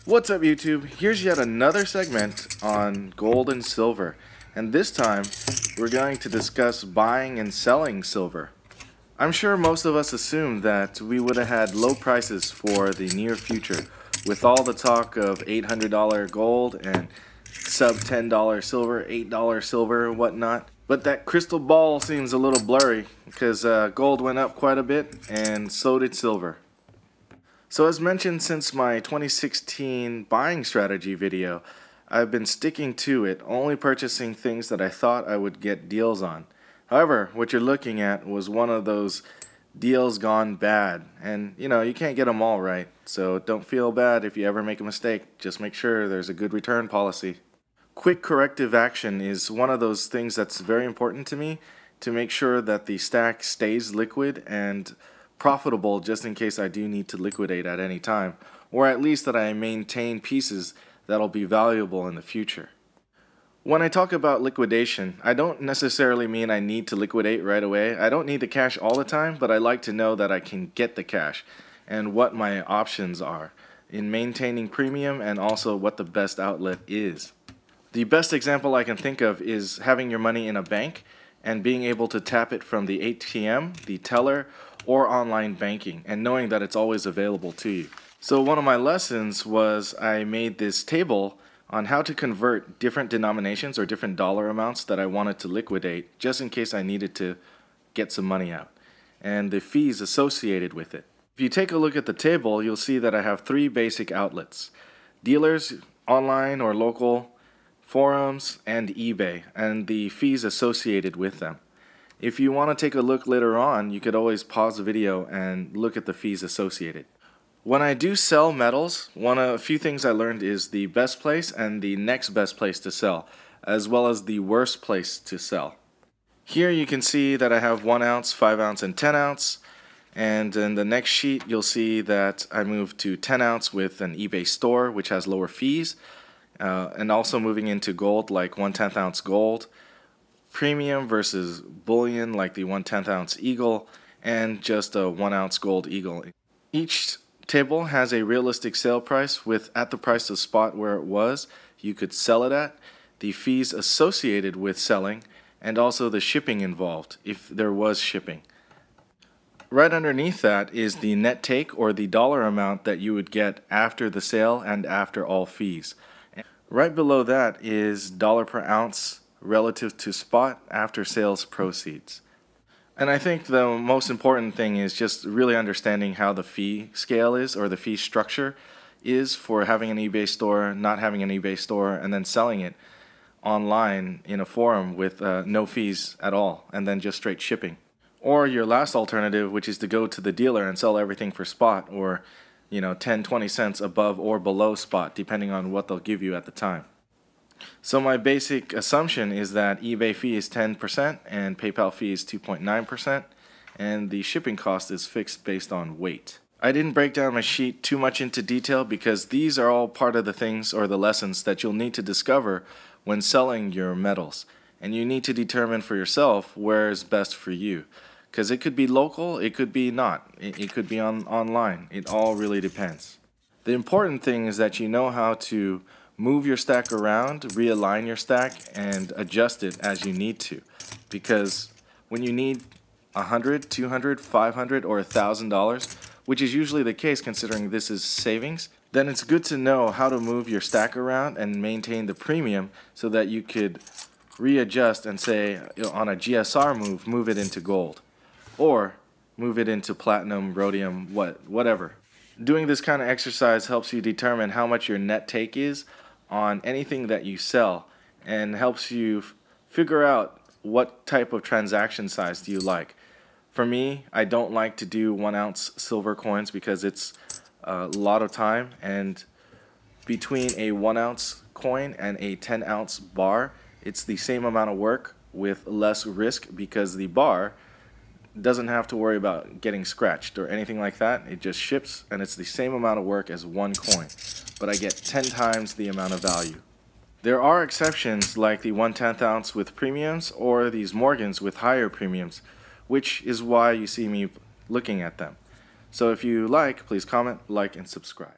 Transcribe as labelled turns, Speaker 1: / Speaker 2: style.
Speaker 1: What's up YouTube? Here's yet another segment on gold and silver, and this time we're going to discuss buying and selling silver. I'm sure most of us assumed that we would have had low prices for the near future with all the talk of $800 gold and sub $10 silver, $8 silver and whatnot. But that crystal ball seems a little blurry because gold went up quite a bit and so did silver. So as mentioned since my 2016 buying strategy video, I've been sticking to it, only purchasing things that I thought I would get deals on. However, what you're looking at was one of those deals gone bad, and you can't get them all right, so don't feel bad if you ever make a mistake. Just make sure there's a good return policy. Quick corrective action is one of those things that's very important to me, to make sure that the stack stays liquid and profitable just in case I do need to liquidate at any time, or at least that I maintain pieces that'll be valuable in the future. When I talk about liquidation, I don't necessarily mean I need to liquidate right away. I don't need the cash all the time, but I like to know that I can get the cash and what my options are in maintaining premium and also what the best outlet is. The best example I can think of is having your money in a bank and being able to tap it from the ATM, the teller, or online banking, and knowing that it's always available to you. So one of my lessons was I made this table on how to convert different denominations or different dollar amounts that I wanted to liquidate just in case I needed to get some money out, and the fees associated with it. If you take a look at the table, you'll see that I have three basic outlets: dealers, online or local, forums, and eBay, and the fees associated with them. If you want to take a look later on, you could always pause the video and look at the fees associated. When I do sell metals, a few things I learned is the best place and the next best place to sell, as well as the worst place to sell. Here you can see that I have 1 ounce, 5 ounce, and 10 ounce. And in the next sheet, you'll see that I moved to 10 ounce with an eBay store, which has lower fees, and also moving into gold, like 1/10 ounce gold, premium versus bullion like the 1/10 ounce eagle, and just a 1 ounce gold eagle. Each table has a realistic sale price with at the price of spot where it was you could sell it at, the fees associated with selling, and also the shipping involved if there was shipping. Right underneath that is the net take, or the dollar amount that you would get after the sale and after all fees. Right below that is dollar per ounce relative to spot after sales proceeds. And I think the most important thing is just really understanding how the fee scale is, or the fee structure is, for having an eBay store, not having an eBay store, and then selling it online in a forum with no fees at all, and then just straight shipping. Or your last alternative, which is to go to the dealer and sell everything for spot, or 10-20 cents above or below spot, depending on what they'll give you at the time. So my basic assumption is that eBay fee is 10% and PayPal fee is 2.9%, and the shipping cost is fixed based on weight. I didn't break down my sheet too much into detail because these are all part of the things or the lessons that you'll need to discover when selling your metals, and you need to determine for yourself where is best for you, because it could be local, it could be not, it could be online. It all really depends. The important thing is that you know how to move your stack around, realign your stack, and adjust it as you need to. Because when you need $100, $200, $500, or $1,000, which is usually the case considering this is savings, then it's good to know how to move your stack around and maintain the premium so that you could readjust and say, on a GSR move it into gold, or move it into platinum, rhodium, whatever. Doing this kind of exercise helps you determine how much your net take is on anything that you sell, and helps you figure out what type of transaction size do you like. For me, I don't like to do 1 ounce silver coins because it's a lot of time, and between a 1 ounce coin and a 10 ounce bar, it's the same amount of work with less risk, because the bar doesn't have to worry about getting scratched or anything like that. It just ships, and it's the same amount of work as one coin, but I get 10 times the amount of value. There are exceptions like the 1/10 ounce with premiums, or these Morgans with higher premiums, which is why you see me looking at them. So if you like, please comment, like, and subscribe.